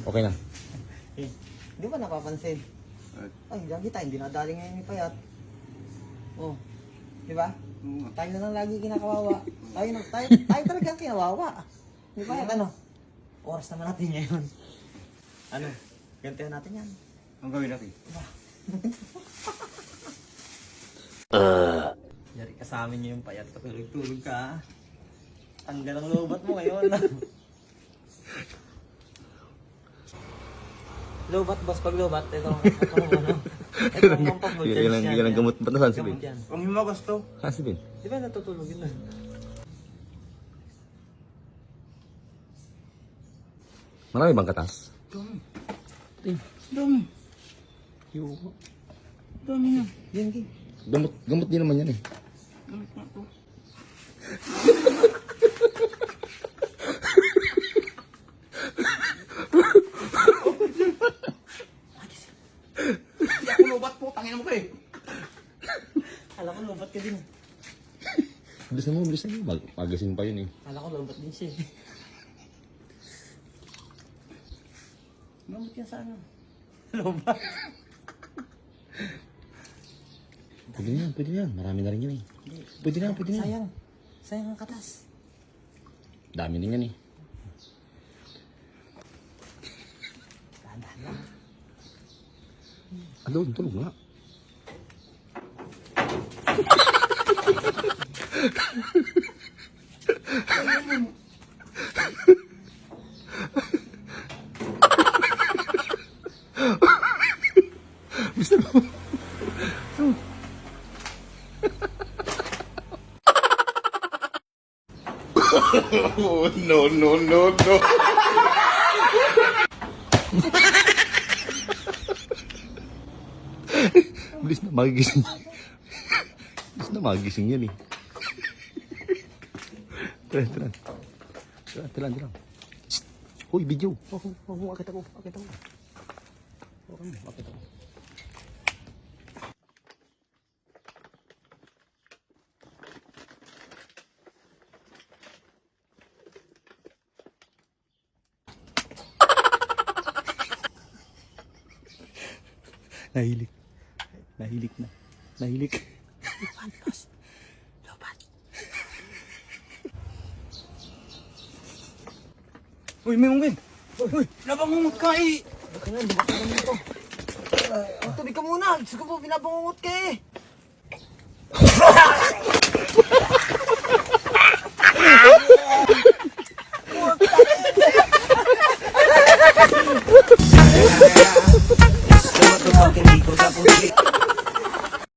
Okay na. Eh, di ba napapansin? Ay, diyan kita, hindi nadali ngayon ni Payat. Oh, di ba? Tayo na lang lagi kinakawawa. Tayo talaga ang kinawawa. Di ba? Ano? Oras naman natin ngayon. Ano? Gantihan natin yan. Ang gawin natin? Yari ka sa amin yung Payat. Tulog ka. Tanggal ang lobat mo ngayon. Lobat, boss. Pag lobat, ito ang ano. Ito ang pampagultens yan. Yan ang gamot. Ba't nasaan si Ben? Gamot yan. Kung mo gusto. Saan si Ben? Di ba natutulog yun na? Marami bang katas? Dami. Yung Dami na. Yan, King. gamot din naman yan eh. Gamit na to. Hindi ako lubat po. Tangin mo ko eh. Alam ko lobat ka din. Bilisan mo. Magasin pa yun eh. Alam ko lobat din siya. Gamot yan sa ano? Lobat. Pwede na yan. Marami na rin yun eh. Pwede na. Sayang. Sayang ang katas. Dami din yan eh. Dahan-dahan lang. Ano? Tulog nga. Mister mo. Oh, no. Bilis na magigising. Bilis na magigising yan eh. Tara. Shhh. Hoy, video. Akit ako. Akit ako. Nahilik na. Lobat. Uy, may mungkin. Uy, nabangungot ka eh. Baka nga, lubat ka naman ito. Tubig ka muna. Gusto ko po, binabangungot ka eh. Gusto mo ito pag hindi ko sa puti.